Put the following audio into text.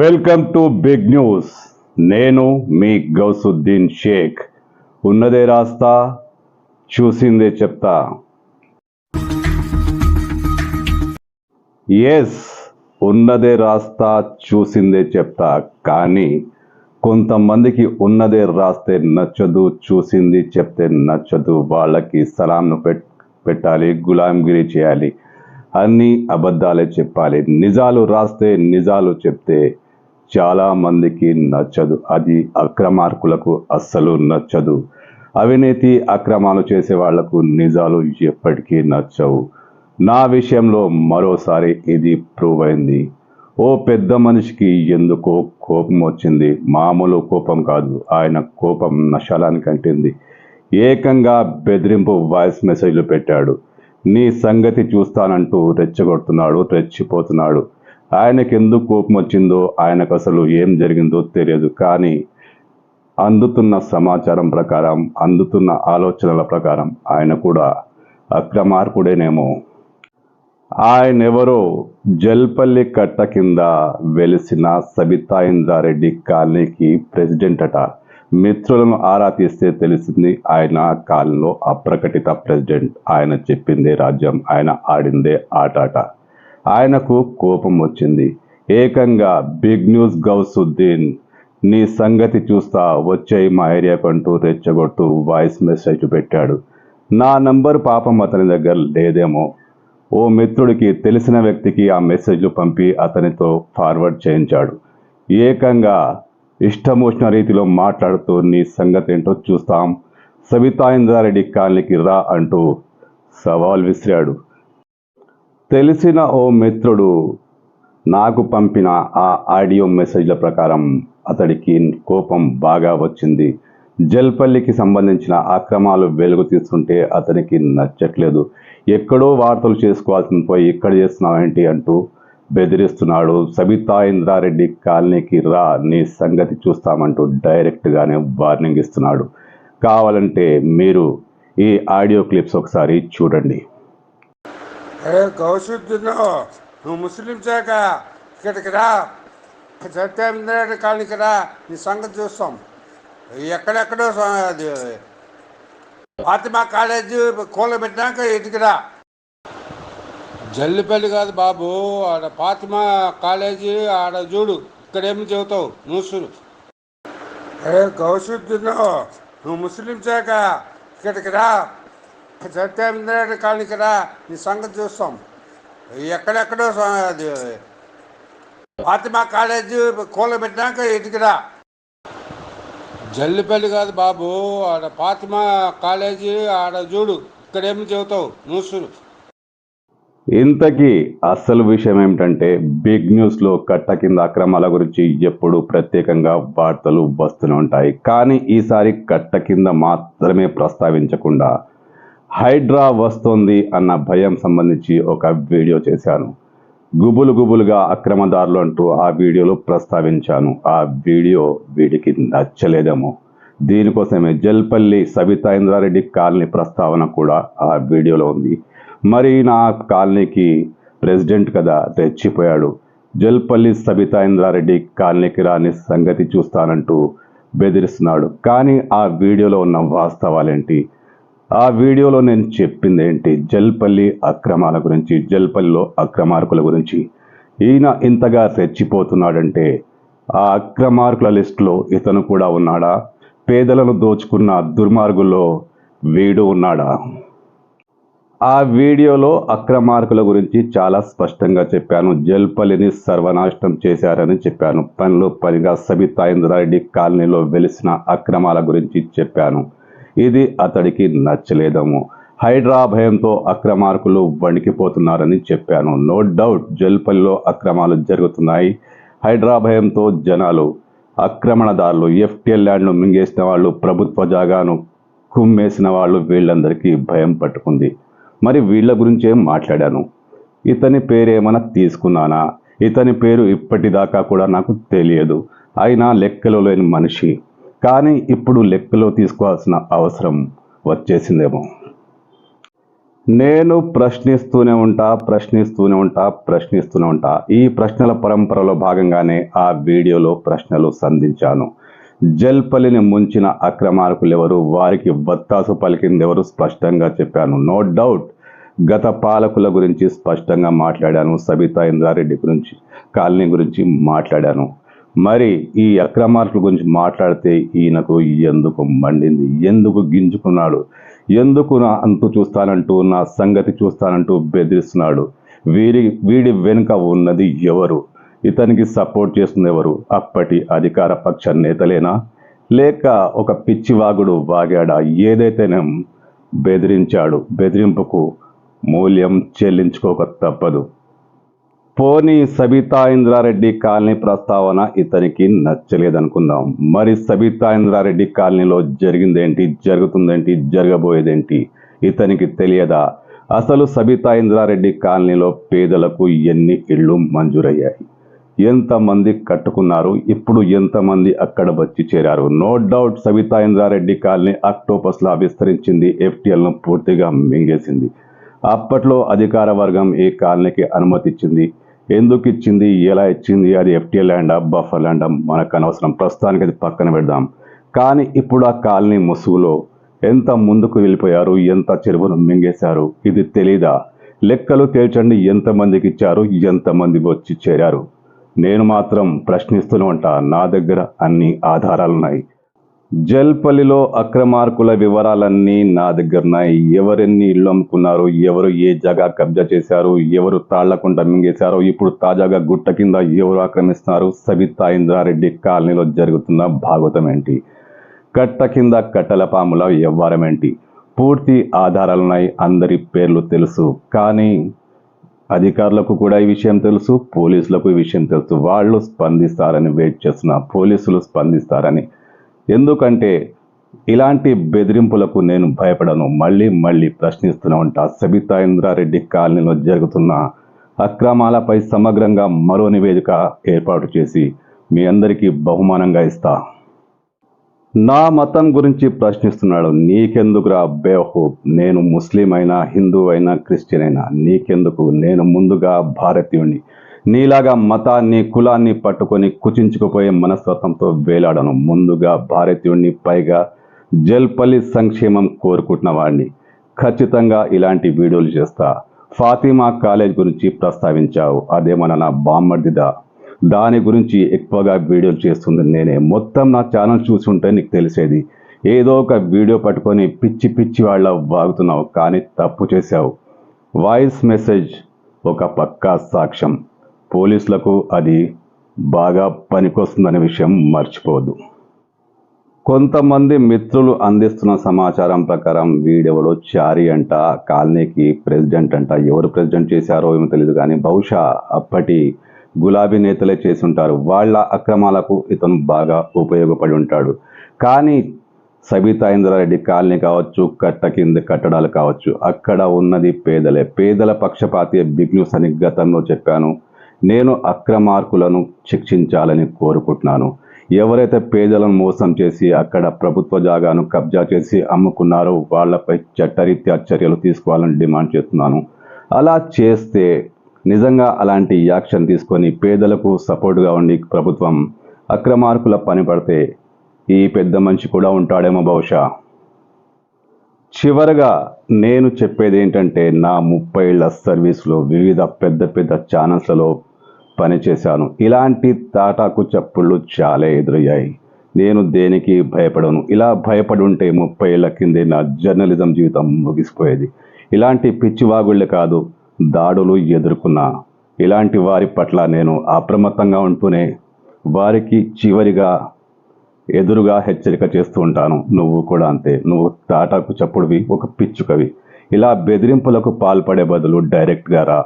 Welcome to big news. నేను మీ గౌసుద్దీన్ షేక్. ఉన్నదే రాస్తా, చూసిందే చెప్తా. ఎస్, ఉన్నదే రాస్తా, చూసిందే చెప్తా. కానీ కొంతమందికి ఉన్నదే రాస్తే నచ్చదు, చూసింది చెప్తే నచ్చదు. వాళ్ళకి సలాంను పెట్టాలి, గులాంగిరి చేయాలి, అన్ని అబద్ధాలే చెప్పాలి. నిజాలు రాస్తే, నిజాలు చెప్తే చాలామందికి నచ్చదు. అది అక్రమార్కులకు అస్సలు నచ్చదు. అవినీతి అక్రమాలు చేసే వాళ్లకు నిజాలు ఎప్పటికీ నచ్చవు. నా విషయంలో మరోసారి ఇది ప్రూవ్ అయింది. ఓ పెద్ద మనిషికి ఎందుకో కోపం వచ్చింది. మామూలు కోపం కాదు, ఆయన కోపం నశాలానికి అంటింది. ఏకంగా బెదిరింపు వాయిస్ మెసేజ్లు పెట్టాడు. నీ సంగతి చూస్తానంటూ రెచ్చగొడుతున్నాడు, రెచ్చిపోతున్నాడు. ఆయనకు ఎందుకు కోపం వచ్చిందో, ఆయనకు అసలు ఏం జరిగిందో తెలియదు. కానీ అందుతున్న సమాచారం ప్రకారం, అందుతున్న ఆలోచనల ప్రకారం ఆయన కూడా అక్రమార్కుడేనేమో. ఆయనెవరో జల్పల్లి కట్ట కింద వెలిసిన సబితా ఇంద్రారెడ్డి కాలనీకి ప్రెసిడెంట్ అట. మిత్రులను ఆరా తీస్తే తెలిసింది ఆయన కాలంలో అప్రకటిత ప్రెసిడెంట్. ఆయన చెప్పిందే రాజ్యం, ఆయన ఆడిందే ఆటాట. ఆయనకు కోపం వచ్చింది. ఏకంగా బిగ్ న్యూస్ గౌసుద్దీన్, నీ సంగతి చూస్తా, వచ్చేయి మా ఏరియాకు అంటూ రెచ్చగొట్టు వాయిస్ మెసేజ్ పెట్టాడు. నా నంబర్ పాపం అతని దగ్గర లేదేమో. ఓ మిత్రుడికి, తెలిసిన వ్యక్తికి ఆ మెసేజ్లు పంపి అతనితో ఫార్వర్డ్ చేయించాడు. ఏకంగా ఇష్టం వచ్చిన రీతిలో మాట్లాడుతూ నీ సంగతి ఏంటో చూస్తాం, సబితా ఇంద్రారెడ్డి కాలనీకి రా అంటూ సవాల్ విసిరాడు. తెలిసిన ఓ మిత్రుడు నాకు పంపిన ఆ ఆడియో మెసేజ్ల ప్రకారం అతడికి కోపం బాగా వచ్చింది. జల్పల్లికి సంబంధించిన అక్రమాలు వెలుగు తీస్తుంటే అతనికి నచ్చట్లేదు. ఎక్కడో వార్తలు చేసుకోవాల్సిన పోయి ఇక్కడ చేస్తున్నావేంటి అంటూ బెదిరిస్తున్నాడు. సబితా ఇంద్రారెడ్డి కాలనీకి రా, నీ సంగతి చూస్తామంటూ డైరెక్ట్గానే వార్నింగ్ ఇస్తున్నాడు. కావాలంటే మీరు ఈ ఆడియో క్లిప్స్ ఒకసారి చూడండి. గౌసుద్దీన్, నువ్వు ముస్లిం శాఖ ఇక్కడికి రా, సబితా ఇంద్రారెడ్డి కాలనీకి రా, నీ సంగతి చూస్తాం. ఎక్కడెక్కడో అది ఫాతిమా కాలేజీ కూలబెట్టినాక ఇటుకి రా. జల్లిపల్లి కాదు బాబు, ఆడ ఫాతిమా కాలేజీ ఆడ చూడు, ఇక్కడేమి చెబుతావు న్యూస్లు. గౌసుద్దీన్, నువ్వు ముస్లిం శాఖ ఇక్కడికి రా, సబితా ఇంద్రారెడ్డి కాలనీకి రా, నీ సంగతి చూస్తాం. ఎక్కడెక్కడో అది ఫాతిమా కాలేజీ కూలబెట్టినాక ఇటుకి రా. జల్లిపల్లి కాదు బాబు, ఆడ ఫాతిమా కాలేజీ ఆడ చూడు, ఇక్కడేమి చెబుతావు న్యూస్లు. ఇంతకీ అసలు విషయం ఏమిటంటే, బిగ్ న్యూస్లో కట్ట కింద అక్రమాల గురించి ఎప్పుడు ప్రత్యేకంగా వార్తలు వస్తూనే ఉంటాయి. కానీ ఈసారి కట్ట కింద మాత్రమే ప్రస్తావించకుండా హైడ్రా వస్తోంది అన్న భయం సంబంధించి ఒక వీడియో చేశాను. గుబులుగా అక్రమదారులు అంటూ ఆ వీడియోలో ప్రస్తావించాను. ఆ వీడియో వీడికి నచ్చలేదేమో. దీనికోసమే జల్పల్లి సబితా ఇంద్రారెడ్డి కాలనీ ప్రస్తావన కూడా ఆ వీడియోలో ఉంది. మరి నా కాలనీకి ప్రెసిడెంట్ కదా, రెచ్చిపోయాడు. జల్పల్లి సబితా ఇంద్రారెడ్డి కాలనీకి రాని సంగతి చూస్తానంటూ బెదిరిస్తున్నాడు. కానీ ఆ వీడియోలో ఉన్న వాస్తవాలేంటి, ఆ వీడియోలో నేను చెప్పింది ఏంటి, జల్పల్లి అక్రమాల గురించి, జల్పల్లిలో అక్రమార్కుల గురించి. ఈయన ఇంతగా రెచ్చిపోతున్నాడంటే ఆ అక్రమార్కుల లిస్టులో ఇతను కూడా ఉన్నాడా? పేదలను దోచుకున్న దుర్మార్గుల్లో వీడు ఉన్నాడా? ఆ వీడియోలో అక్రమార్కుల గురించి చాలా స్పష్టంగా చెప్పాను. జల్పల్లిని సర్వనాశనం చేశారని చెప్పాను. పనిగా సబితా ఇంద్రారెడ్డి కాలనీలో వెలిసిన అక్రమాల గురించి చెప్పాను. ఇది అతడికి నచ్చలేదేమో. హైడ్రా భయంతో అక్రమార్కులు వణికిపోతున్నారని చెప్పాను. నో డౌట్ జల్పల్లిలో అక్రమాలు జరుగుతున్నాయి. హైడ్రా భయంతో జనాలు, ఆక్రమణదారులు, ఎఫ్టీఎల్ ల్యాండ్ను మింగేసిన వాళ్ళు, ప్రభుత్వ జాగాను కుమ్మేసిన వాళ్ళు, వీళ్ళందరికీ భయం పట్టుకుంది. మరి వీళ్ళ గురించే మాట్లాడాను. ఇతని పేరేమైనా తీసుకున్నానా? ఇతని పేరు ఇప్పటిదాకా కూడా నాకు తెలియదు. అయినా లెక్కలో లేని మనిషి. కానీ ఇప్పుడు లెక్కలో తీసుకోవాల్సిన అవసరం వచ్చేసిందేమో. నేను ప్రశ్నిస్తూనే ఉంటా. ఈ ప్రశ్నల పరంపరలో భాగంగానే ఆ వీడియోలో ప్రశ్నలు సంధించాను. జల్పల్లిని ముంచిన అక్రమార్కులెవరు, వారికి వత్తాసు పలికిందెవరు స్పష్టంగా చెప్పాను. నో డౌట్ గత పాలకుల గురించి స్పష్టంగా మాట్లాడాను. సబితా ఇంద్రారెడ్డి గురించి, కాలనీ గురించి మాట్లాడాను. మరి ఈ అక్రమార్కుల గురించి మాట్లాడితే ఈయనకు ఎందుకు మండింది, ఎందుకు గింజుకున్నాడు, ఎందుకు నా అంతు చూస్తానంటూ, నా సంగతి చూస్తానంటూ బెదిరిస్తున్నాడు? వీడి వెనుక ఉన్నది ఎవరు? ఇతనికి సపోర్ట్ చేస్తుంది ఎవరు? అప్పటి అధికార పక్ష నేతలేనా, లేక ఒక పిచ్చివాగుడు వాగాడా? ఏదైతేనే బెదిరించాడు, బెదిరింపుకు మూల్యం చెల్లించుకోక తప్పదు. పోనీ సబితా ఇంద్రారెడ్డి కాలనీ ప్రస్తావన ఇతనికి నచ్చలేదనుకుందాం. మరి సబితా ఇంద్రారెడ్డి కాలనీలో జరిగిందేంటి, జరుగుతుందేంటి, జరగబోయేదేంటి ఇతనికి తెలియదా? అసలు సబితా ఇంద్రారెడ్డి కాలనీలో పేదలకు ఎన్ని ఇళ్ళు మంజూరయ్యాయి, ఎంతమంది కట్టుకున్నారు, ఇప్పుడు ఎంతమంది అక్కడ వచ్చి చేరారు? No doubt Sabitha Indra Reddy colony అక్టోపస్లా విస్తరించింది, FTLను పూర్తిగా మింగేసింది. అప్పట్లో అధికార వర్గం ఈ కాలనీకి అనుమతి ఇచ్చింది. ఎందుకు ఇచ్చింది, ఎలా ఇచ్చింది, అది FTL ల్యాండా, బఫర్ ల్యాండా మనకు అనవసరం, ప్రస్తుతానికి అది పక్కన పెడదాం. కానీ ఇప్పుడు ఆ కాలనీ ముసుగులో ఎంత ముందుకు వెళ్ళిపోయారు, ఎంత చెరువును మింగేశారు, ఇది తెలీదా? లెక్కలు తేల్చండి, ఎంతమందికి ఇచ్చారు, ఎంతమంది వచ్చి చేరారు? నేను మాత్రం ప్రశ్నిస్తూనే ఉంటా. నా దగ్గర అన్ని ఆధారాలున్నాయి. జల్పల్లిలో అక్రమార్కుల వివరాలన్నీ నా దగ్గరున్నాయి. ఎవరెన్ని ఇళ్ళు అమ్ముకున్నారు, ఎవరు ఏ జగా కబ్జా చేశారు, ఎవరు తాళ్లకుంట మింగేశారో, ఇప్పుడు తాజాగా గుట్ట కింద ఎవరు ఆక్రమిస్తున్నారు, సబితా ఇంద్రారెడ్డి కాలనీలో జరుగుతున్న భాగవతం ఏంటి, కట్ట కింద కట్టల పాముల వ్యవహారం ఏంటి, పూర్తి ఆధారాలున్నాయి. అందరి పేర్లు తెలుసు. కానీ అధికారులకు కూడా ఈ విషయం తెలుసు, పోలీసులకు ఈ విషయం తెలుసు. వాళ్ళు స్పందిస్తారని వెయిట్ చేస్తున్నా, పోలీసులు స్పందిస్తారని. ఎందుకంటే ఇలాంటి బెదిరింపులకు నేను భయపడను. మళ్ళీ ప్రశ్నిస్తూనే ఉంటా. సబితా ఇంద్రారెడ్డి కాలనీలో జరుగుతున్న అక్రమాలపై సమగ్రంగా మరో నివేదిక ఏర్పాటు చేసి మీ అందరికీ బహుమానంగా ఇస్తా. నా మతం గురించి ప్రశ్నిస్తున్నాడు. నీకెందుకురా బేవహూబ్? నేను ముస్లిం అయినా, హిందూ అయినా, క్రిస్టియన్ అయినా నీకెందుకు? నేను ముందుగా భారతీయుణ్ణి. నీలాగా మతాన్ని, కులాన్ని పట్టుకొని కుచించుకుపోయే మనస్తత్వంతో వేలాడను. ముందుగా భారతీయుణ్ణి, పైగా జల్పల్లి సంక్షేమం కోరుకుంటున్న వాడిని. ఖచ్చితంగా ఇలాంటి వీడియోలు చేస్తా. ఫాతిమా కాలేజ్ గురించి ప్రస్తావించావు, అదేమన్నా నా బామ్మర్దిదా? దాని గురించి ఎక్కువగా వీడియోలు చేస్తుంది నేనే. మొత్తం నా ఛానల్ చూసుంటే నీకు తెలిసేది. ఏదో ఒక వీడియో పట్టుకొని పిచ్చి వాళ్ళ వాగుతున్నావు, కానీ తప్పు చేశావు. వాయిస్ మెసేజ్ ఒక పక్కా సాక్ష్యం. పోలీసులకు అది బాగా పనికొస్తుందనే విషయం మర్చిపోవద్దు. కొంతమంది మిత్రులు అందిస్తున్న సమాచారం ప్రకారం వీడెవడో చారి అంట, కాలనీకి ప్రెసిడెంట్ అంట. ఎవరు ప్రెసిడెంట్ చేశారో ఏమో తెలియదు, కానీ బహుశా అప్పటి గులాబీ నేతలే చేసి ఉంటారు. వాళ్ళ అక్రమాలకు ఇతను బాగా ఉపయోగపడి ఉంటాడు. కానీ సబితా ఇంద్రారెడ్డి కాలనీ కావచ్చు, కట్ట కింద కట్టడాలు కావచ్చు, అక్కడ ఉన్నది పేదలే. పేదల పక్షపాతి. బిగ్ న్యూస్ అని గతంలో చెప్పాను. నేను అక్రమార్కులను శిక్షించాలని కోరుకుంటున్నాను. ఎవరైతే పేదలను మోసం చేసి అక్కడ ప్రభుత్వ జాగాను కబ్జా చేసి అమ్ముకున్నారో వాళ్ళపై చట్టరీత్యా చర్యలు తీసుకోవాలని డిమాండ్ చేస్తున్నాను. అలా చేస్తే, నిజంగా అలాంటి యాక్షన్ తీసుకొని పేదలకు సపోర్టుగా ఉండి ప్రభుత్వం అక్రమార్కుల పని పడితే ఈ పెద్ద మనిషి కూడా ఉంటాడేమో బహుశా. చివరగా నేను చెప్పేది ఏంటంటే, నా 30 ఏళ్ల సర్వీస్లో వివిధ పెద్ద ఛానల్స్లలో పనిచేశాను. ఇలాంటి తాటాకు చప్పుళ్ళు చాలా ఎదురయ్యాయి. నేను దేనికి భయపడను. ఇలా భయపడి ఉంటే 30 ఏళ్ల కిందే నా జర్నలిజం జీవితం ముగిసిపోయేది. ఇలాంటి పిచ్చివాగుళ్ళే కాదు, దాడులు ఎదుర్కొన్నా. ఇలాంటి వారి పట్ల నేను అప్రమత్తంగా ఉంటూనే వారికి చివరిగా ఎదురుగా హెచ్చరిక చేస్తూ ఉంటాను. నువ్వు కూడా అంతే. నువ్వు తాటాకు చప్పుడువి, ఒక పిచ్చుకవి. ఇలా బెదిరింపులకు పాల్పడే బదులు డైరెక్ట్గా రా.